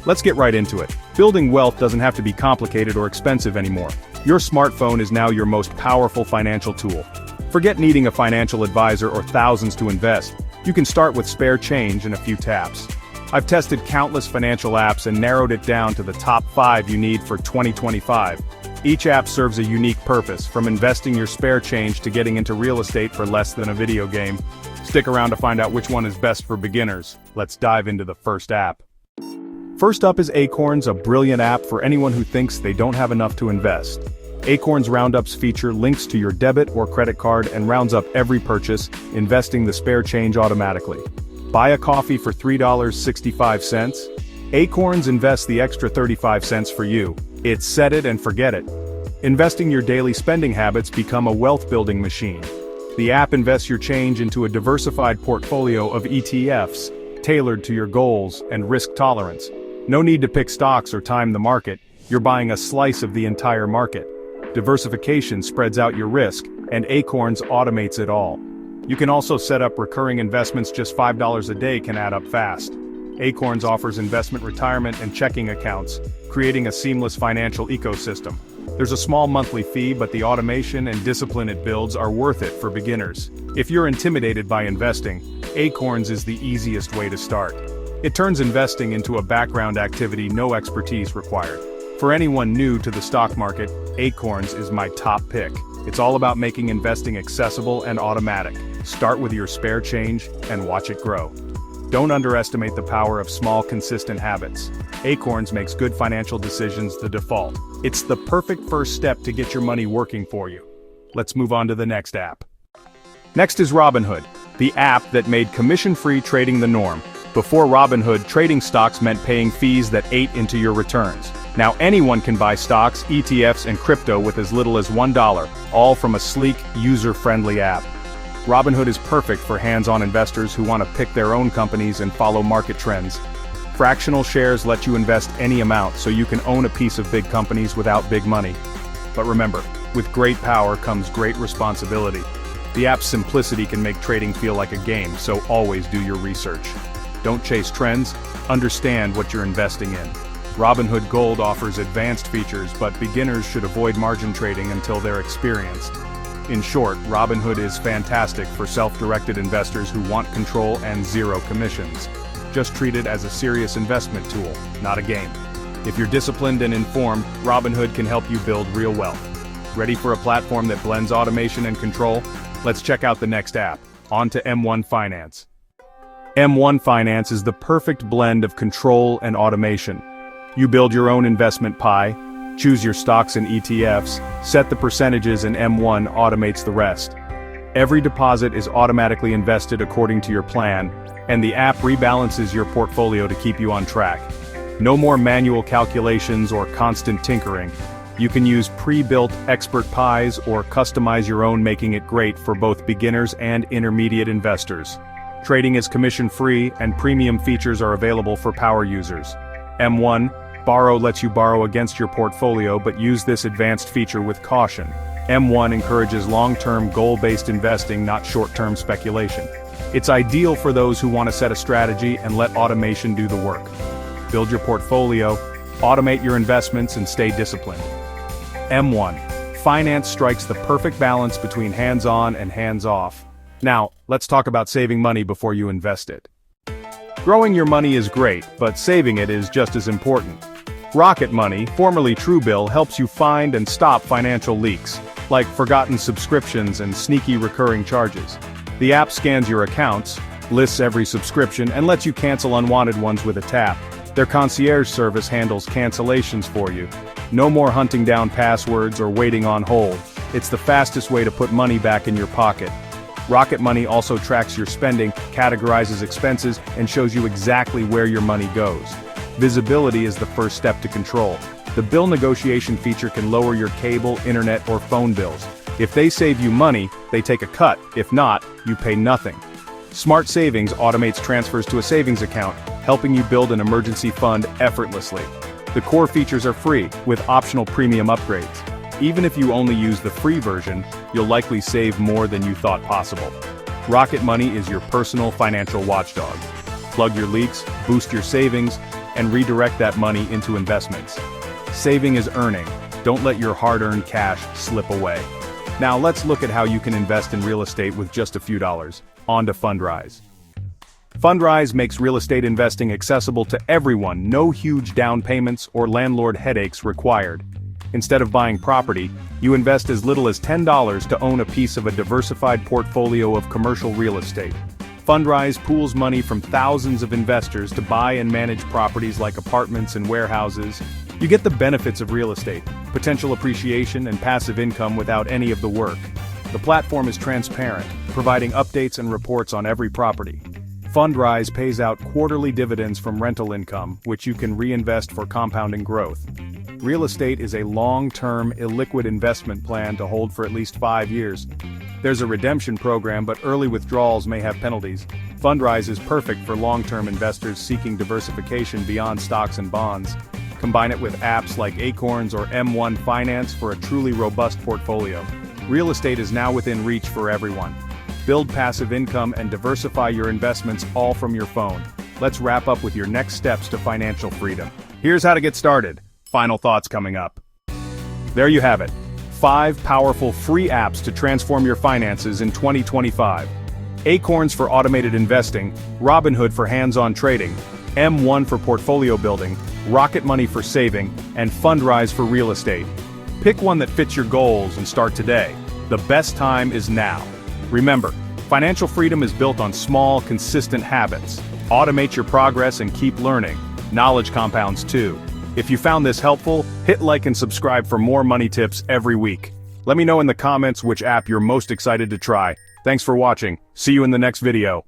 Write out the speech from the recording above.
Let's get right into it. Building wealth doesn't have to be complicated or expensive anymore. Your smartphone is now your most powerful financial tool. Forget needing a financial advisor or thousands to invest. You can start with spare change and a few taps. I've tested countless financial apps and narrowed it down to the top 5 you need for 2025. Each app serves a unique purpose, from investing your spare change to getting into real estate for less than a video game. Stick around to find out which one is best for beginners. Let's dive into the first app. First up is Acorns, a brilliant app for anyone who thinks they don't have enough to invest. Acorns Roundups feature links to your debit or credit card and rounds up every purchase, investing the spare change automatically. Buy a coffee for $3.65? Acorns invests the extra 35 cents for you. It's set it and forget it. Investing your daily spending habits become a wealth-building machine. The app invests your change into a diversified portfolio of ETFs, tailored to your goals and risk tolerance. No need to pick stocks or time the market, you're buying a slice of the entire market. Diversification spreads out your risk, and Acorns automates it all. You can also set up recurring investments. Just $5 a day can add up fast. Acorns offers investment, retirement, and checking accounts, creating a seamless financial ecosystem. There's a small monthly fee, but the automation and discipline it builds are worth it for beginners. If you're intimidated by investing, Acorns is the easiest way to start. It turns investing into a background activity, no expertise required. For anyone new to the stock market, Acorns is my top pick. It's all about making investing accessible and automatic. Start with your spare change and watch it grow. Don't underestimate the power of small, consistent habits. Acorns makes good financial decisions the default. It's the perfect first step to get your money working for you. Let's move on to the next app. Next is Robinhood, the app that made commission-free trading the norm. Before Robinhood, trading stocks meant paying fees that ate into your returns. Now anyone can buy stocks, ETFs, and crypto with as little as $1, all from a sleek, user-friendly app. Robinhood is perfect for hands-on investors who want to pick their own companies and follow market trends. Fractional shares let you invest any amount, so you can own a piece of big companies without big money. But remember, with great power comes great responsibility. The app's simplicity can make trading feel like a game, so always do your research. Don't chase trends, understand what you're investing in. Robinhood Gold offers advanced features, but beginners should avoid margin trading until they're experienced. In short, Robinhood is fantastic for self-directed investors who want control and zero commissions. Just treat it as a serious investment tool, not a game. If you're disciplined and informed, Robinhood can help you build real wealth. Ready for a platform that blends automation and control? Let's check out the next app. On to M1 Finance. M1 Finance is the perfect blend of control and automation. You build your own investment pie, choose your stocks and ETFs, set the percentages, and M1 automates the rest. Every deposit is automatically invested according to your plan, and the app rebalances your portfolio to keep you on track. No more manual calculations or constant tinkering. You can use pre-built expert pies or customize your own, making it great for both beginners and intermediate investors. Trading is commission-free, and premium features are available for power users. M1 Borrow lets you borrow against your portfolio, but use this advanced feature with caution. M1 encourages long-term, goal-based investing, not short-term speculation. It's ideal for those who want to set a strategy and let automation do the work. Build your portfolio, automate your investments, and stay disciplined. M1 Finance strikes the perfect balance between hands-on and hands-off. Now, let's talk about saving money before you invest it. Growing your money is great, but saving it is just as important. Rocket Money, formerly Truebill, helps you find and stop financial leaks, like forgotten subscriptions and sneaky recurring charges. The app scans your accounts, lists every subscription, and lets you cancel unwanted ones with a tap. Their concierge service handles cancellations for you. No more hunting down passwords or waiting on hold. It's the fastest way to put money back in your pocket. Rocket Money also tracks your spending, categorizes expenses, and shows you exactly where your money goes. Visibility is the first step to control. The bill negotiation feature can lower your cable, internet, or phone bills. If they save you money, they take a cut. If not, you pay nothing. Smart Savings automates transfers to a savings account, helping you build an emergency fund effortlessly. The core features are free, with optional premium upgrades. Even if you only use the free version, you'll likely save more than you thought possible. Rocket Money is your personal financial watchdog. Plug your leaks, boost your savings, and redirect that money into investments. Saving is earning. Don't let your hard-earned cash slip away. Now let's look at how you can invest in real estate with just a few dollars. On to Fundrise. Fundrise makes real estate investing accessible to everyone, no huge down payments or landlord headaches required. Instead of buying property, you invest as little as $10 to own a piece of a diversified portfolio of commercial real estate. Fundrise pools money from thousands of investors to buy and manage properties like apartments and warehouses. You get the benefits of real estate, potential appreciation and passive income without any of the work. The platform is transparent, providing updates and reports on every property. Fundrise pays out quarterly dividends from rental income, which you can reinvest for compounding growth. Real estate is a long-term, illiquid investment plan to hold for at least 5 years. There's a redemption program, but early withdrawals may have penalties. Fundrise is perfect for long-term investors seeking diversification beyond stocks and bonds. Combine it with apps like Acorns or M1 Finance for a truly robust portfolio. Real estate is now within reach for everyone. Build passive income and diversify your investments all from your phone. Let's wrap up with your next steps to financial freedom. Here's how to get started. Final thoughts coming up. There you have it. 5 powerful free apps to transform your finances in 2025. Acorns for automated investing, Robinhood for hands-on trading, M1 for portfolio building, Rocket Money for saving, and Fundrise for real estate. Pick one that fits your goals and start today. The best time is now. Remember, financial freedom is built on small, consistent habits. Automate your progress and keep learning. Knowledge compounds too. If you found this helpful, hit like and subscribe for more money tips every week. Let me know in the comments which app you're most excited to try. Thanks for watching. See you in the next video.